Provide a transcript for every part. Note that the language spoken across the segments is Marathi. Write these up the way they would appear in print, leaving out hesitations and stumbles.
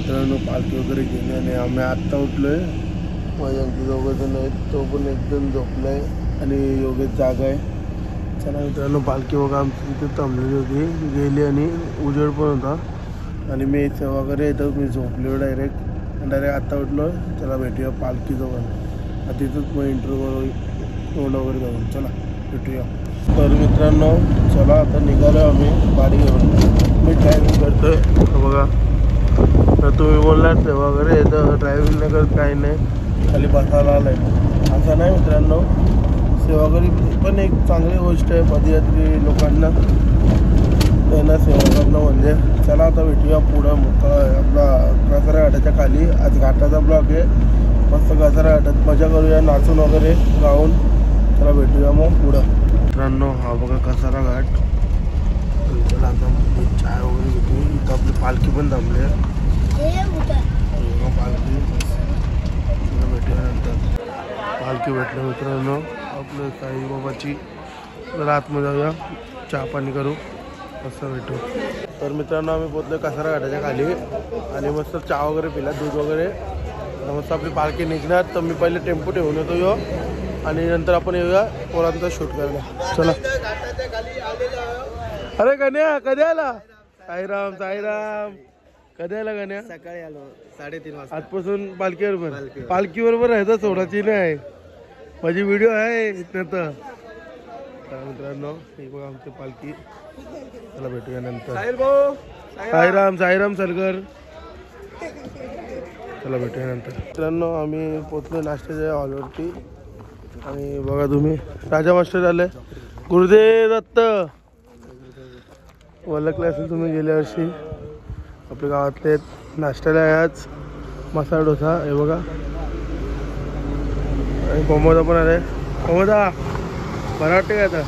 मित्रांनो पालखी वगैरे गेली आणि आम्ही आत्ता उठलोय. माझ्या आणखी दोघंजण आहेत, तो पण एकदम झोपलाय आणि योगेश जागा आहे. चला मित्रांनो पालखी वगैरे आमची तिथे थांबलेली होती, गेली आणि उजेड पण होता आणि मी सेवा वगैरे येतो. मी झोपलो डायरेक्ट आत्ता उठलो. चला भेटूया पालखीजवळ, तिथंच मग इंटरव्ह्यू तोंड वगैरे जाऊन. चला भेटूया. तर मित्रांनो चला आता निघालो आम्ही गाडी घेऊन. मी ड्रायव्हिंग करतोय बघा. तर तुम्ही बोलला सेवा वगैरे तर ड्रायव्हिंग नाही करत, काही नाही, खाली बसायला आलाय असं नाही मित्रांनो. सेवा वगैरे पण एक चांगली गोष्ट आहे पदयात्री लोकांना, त्यांना सेवा करणं म्हणजे. चला आता भेटूया पुढं आपला कसारा घाटाच्या खाली. आज घाटाचा ब्लॉक आहे, मस्त कसारा घाटात मजा करूया नाचून वगैरे गाऊन. चला भेटूया मग पुढं. मित्रांनो हा बघा कसारा घाट. चला आता चाय वगैरे घेतो. इथं आपली पालखी पण थांबली आहे, पालखी. चला भेटूया नंतर. पालखी भेटलं मित्रांनो आपलं साईबाबाची. जरा आतमध्ये जाऊया, चहा पाणी करू, असं भेटू. तर मित्रांनो आम्ही पोचलो कसारा घाटाच्या खाली आणि मस्त चहा वगैरे पिला, दूध वगैरे. मस्त आपली पालखी निघणार. तर मी पहिले टेम्पो ठेवून येतो यो आणि नंतर आपण येऊया पोरांचा शूट करायला. चला. अरे गण्या कधी आला? साईराम साईराम. कधी आला गण्या? सकाळी आलो 3:30 वाजता. आजपासून पालखी बरोबर राहायचं, सोडायची नाही. माझी व्हिडिओ आहे इथं. तर मित्रांनो ही बघा आमची पालखी. चला भेटूया नंतर. साईराम साईराम सरकर. चला भेटूया नंतर. मित्रांनो आम्ही पोचलो नाश्त्याच्या हॉलवरती आणि बघा तुम्ही राजा मास्टर आले. गुरुदेव दत्त ओळखले असेल तुम्ही गेल्या वर्षी. आपल्या गावातले नाश्त्याला आहे आज मसाला डोसा. हे बघा आणि कोमोदा पण आले. कोमोदा बरं वाटते का आता?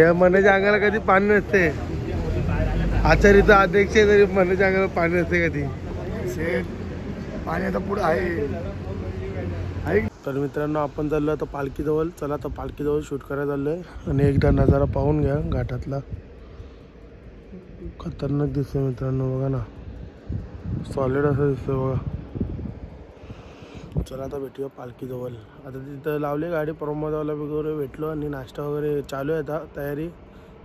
या मनाच्या अंगाला कधी पाणी नसते. आचार्य अध्यक्ष तरी मनाच्या अंगाला पाणी नसते कधी. पाणी आता पुढे आहे. तर मित्रांनो आपण चाललो आता पालखीजवळ. चला आता पालखीजवळ शूट करायला चाललो आहे आणि एकदा नजारा पाहून घ्या घाटातला. खतरनाक दिसतोय मित्रांनो, बघा ना, सॉलिड असं दिसतंय बघा. चला आता भेटूया पालखीजवळ. आता तिथं लावली गाडी, प्रमोदाला वगैरे भेटलो आणि नाश्ता वगैरे चालू आहे आता तयारी.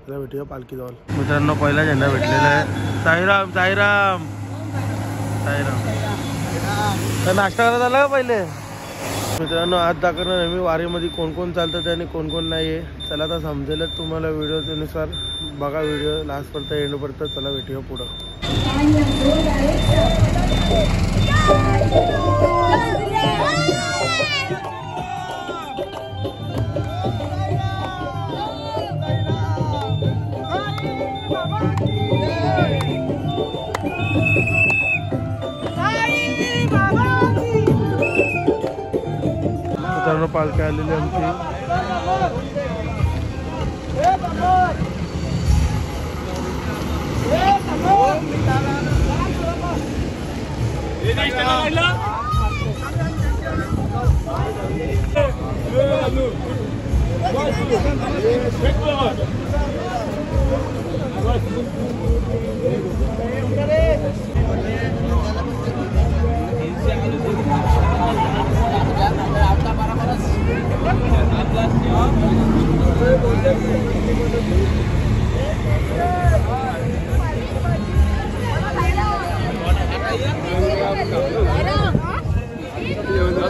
चला भेटूया पालखीजवळ. मित्रांनो पहिला झेंडा भेटलेला आहे. साईराम साईराम साईराम. तर नाश्ता करायला आला का पहिले? मित्रांनो आज दाखवणार मी वारीमध्ये कोण कोण चालतं आणि कोण कोण नाही आहे. चला आता समजेलच तुम्हाला व्हिडिओनुसार. बघा व्हिडिओ लास्टपर्यंत एंडपर्यंत. चला भेटूया पुढं. मित्रांनो पालखी आलेली आमची.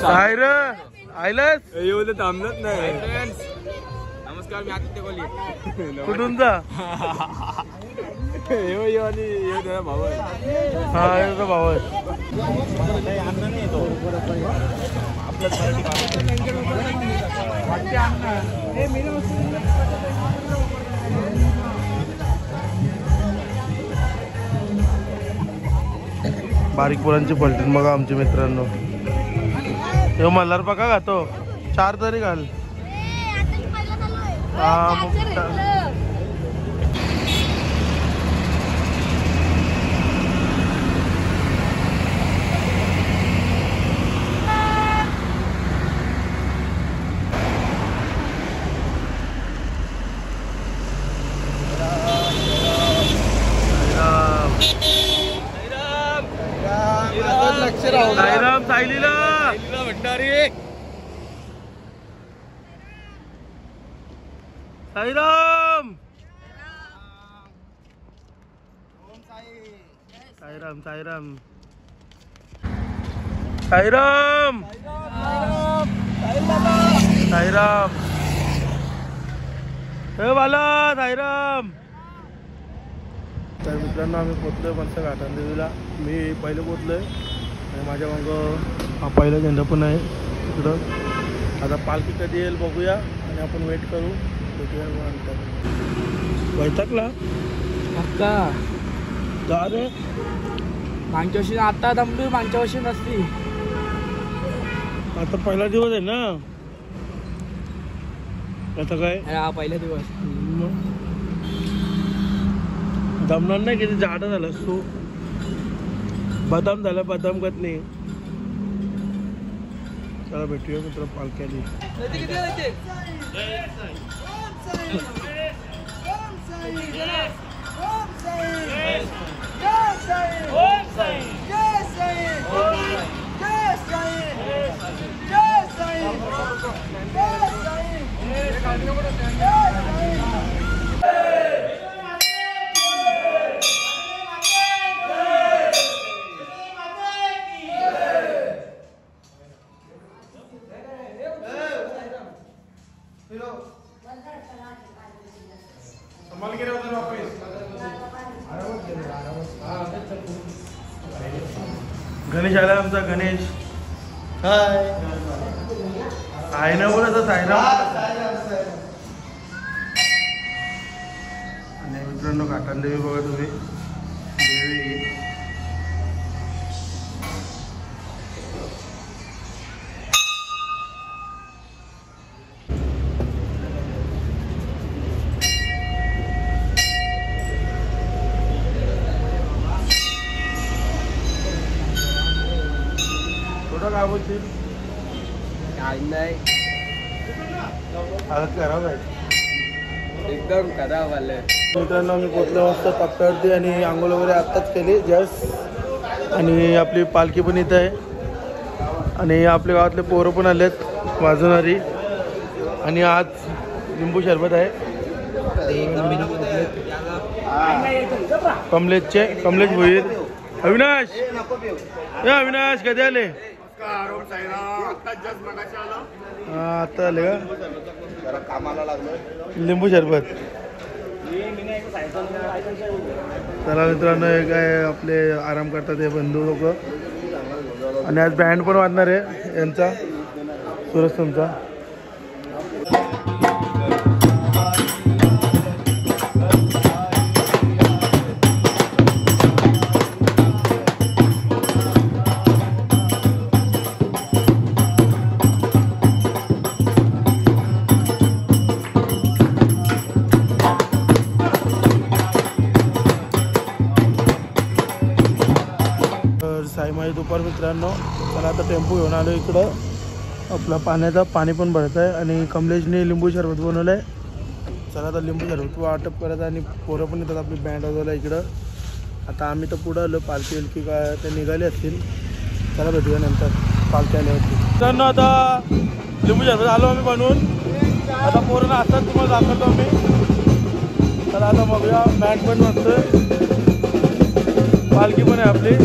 सायर आयलास येऊ थांबलत नाही. नमस्कार, मी आदित्य कोली. कुठून जा? येऊ आणि येऊ त्याला भाऊ आहे. हा येतो भाऊ आहे. बारीक पोरांची पलटून बघा आमचे मित्रांनो. हे मल्हार पका खातो, 4 तरी घाल. हा साईराम साईराम साईराम साईराम हे बाला साईराम. तर मित्रांनो आम्ही पोचलोय मस्त घाटान देवीला. मी पहिले पोचलोय आणि माझ्या मग हा पहिला झेंडा पण आहे तिकडं. आता पालखी कधी येईल बघूया आणि आपण वेट करू. भेटूया नंतर. वैतागला अक्का जा रे. मागच्या वर्षी आता दमली, मागच्या वर्षी नसती. आता पहिला दिवस आहे ना. आता काय हा पहिला दिवस. दमणार नाही. किती झाड झालं तू. बदाम झाला बदाम कत नाही. चला भेटूया मित्र पालखी आली. गणेश आला आमचा. गणेश हाय आहे ना बोला तर साईराम. आणि मित्रांनो घाटान देवी बघा तुम्ही. देवी काय बोलतील. काही नाही, आता खराब आहे एकदम खराब आलं. मित्रांनो आम्ही पोचलो मस्त टप्प्यावरती आणि आंघोळ वगैरे आत्ताच केली जस्ट. आणि आपली पालखी पण इथं आहे आणि आपल्या गावातले पोरं पण आलेत वाजवणारी. आणि आज लिंबू शरबत आहे कमलेश भोईर. अविनाश या अविनाश कधी आले. आता आले का कामाला लागलो. लिंबू शरबत. चला मित्रांनो हे काय आपले आराम करतात हे बंधू लोक. आणि आज बँड पण वाजणार आहे यांचा सुरस्तमचा. साईमाई दुपार मित्रांनो. चला आता टेम्पो घेऊन आलो इकडं. आपला पाण्याचा पाणी पण भरत आहे आणि कमलेशने लिंबू शरबत बनवलं आहे. चला आता लिंबू शरबत वाटप करत आणि पोरं पण येतात आपली बँड वाजवला इकडं. आता आम्ही तर पुढं आलो. पालखी विलकी काय ते निघाले असतील. चला भेटूया नंतर पालखी आल्यावरती. मित्रांनो आता लिंबू शरबत आलो आम्ही बनवून. आता पोरांना असतात तुम्हाला दाखवतो आम्ही. चला आता बघूया. बँड पण वाजतोय. पालखी पण आहे आपली.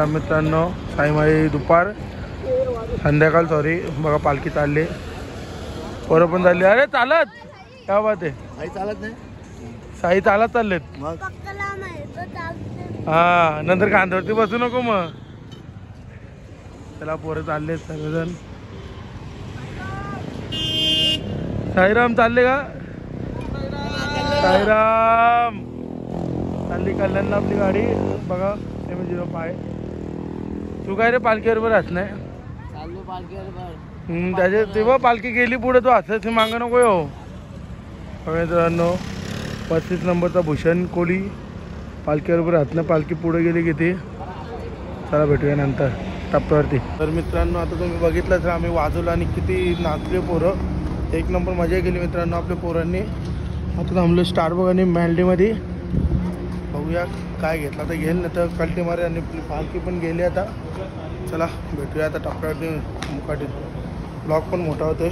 मित्रांनो साईमाई दुपार संध्याकाळ सॉरी बघा पालखी चालली पोरं पण चालली. अरे चालत काय बात आहे काही चालत नाही. साई चालत चाललेत. हा नंतर कांद्यावरती बसू नको मग. त्याला पोरं चाललेत सर्वजण. साईराम चालले का? साईराम चालली कल्याणला आपली गाडी बघा. M05 तू काय रे पालखीवर राहत नाही. चाललो पालखीवर. त्याचे तेव्हा पालखी गेली पुढे तो असं मागं नको हो. बघा मित्रांनो 35 नंबरचा भूषण कोली पालखीवर राहत नाही. पालखी पुढे गेली किती. चला भेटूया नंतर टप्प्यावरती. तर मित्रांनो आता तुम्ही बघितलं तर आम्ही वाजवलं आणि किती नाचले पोरं. एक नंबर मजा केली मित्रांनो आपल्या पोरांनी. आता थांबलो स्टारबक आणि मॅलडीमध्ये. बघूया काय घेतला तर घेईल नाही तर कल्टी मारे. आणि पालखी पण गेली आता. चला भेटूया आता टप्प्यावरती मुकाटी. ब्लॉग पण मोठा होतोय.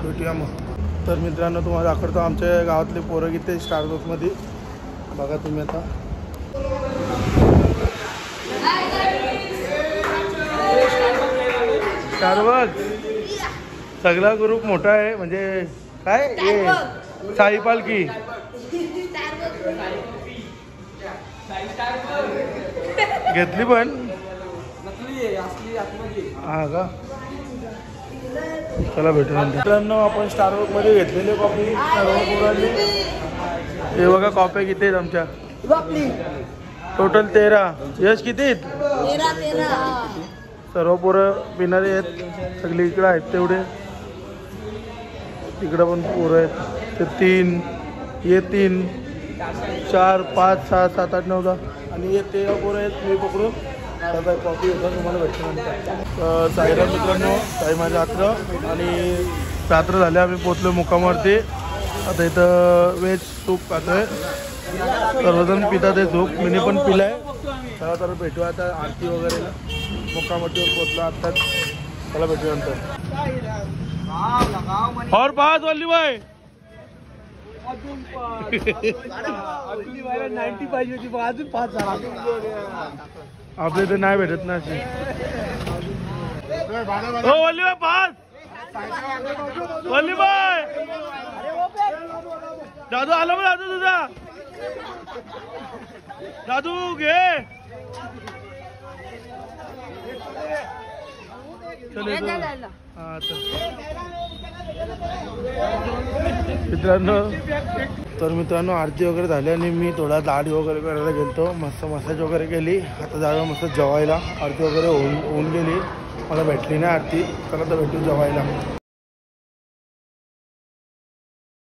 भेटूया मग. तर मित्रांनो तुम्हाला दाखवतो आमच्या गावातले पोरं किती स्टारबकमध्ये बघा तुम्ही आता. स्टारबक सगळा ग्रुप मोठा आहे म्हणजे काय हे साई पालखी. घेतली पण हा का. चला भेटू मित्रांनो. आपण स्टारबक मध्ये घेतलेले कॉफी सर्व पोरांनी. हे बघा कॉफी किती आहेत आमच्या टोटल 13. यश किती आहेत? 13. सर्व पोरं पिणारे आहेत सगळे. इकडं आहेत तेवढे. तिकडं पण पोरं आहेत ते 3 हे 3 4 5 6 7 8 9 10 आणि हे 13 पोरं आहेत. मी पकडून त्याचा कॉफी होता तुम्हाला भेटल्यानंतर. साईराम मित्रांनो साई माझं रात्र आणि रात्र झाले आम्ही पोचलो मुक्कामावरती. आता इथं व्हेज सूप खातोय. सर्वजण पितात आहे सूप. मी पण पिलाय. चला तर भेटू आता आरती वगैरे मुक्कामावरतीवर पोचलो आत्ताच. चला भेटू नंतर. और 5 वल्ली भाई 90 पाहिजे होती पण अजून 5 झाला. आपल्या इथे नाही भेटत ना अशी. हो वल्ली भाई 5 वल्ली भाई. दादू आलो मग दादू तुझा. दादू घे. मित्रांनो आरती वगैरे झाली आणि मी थोडा दाढी वगैरे करायला गेलतो. मस्त मसाज वगैरे केली. आता जाऊया मस्त जेवायला. आरती वगैरे होऊन गेली. मला भेटली नाही आरती. चला तर भेटू जेवायला.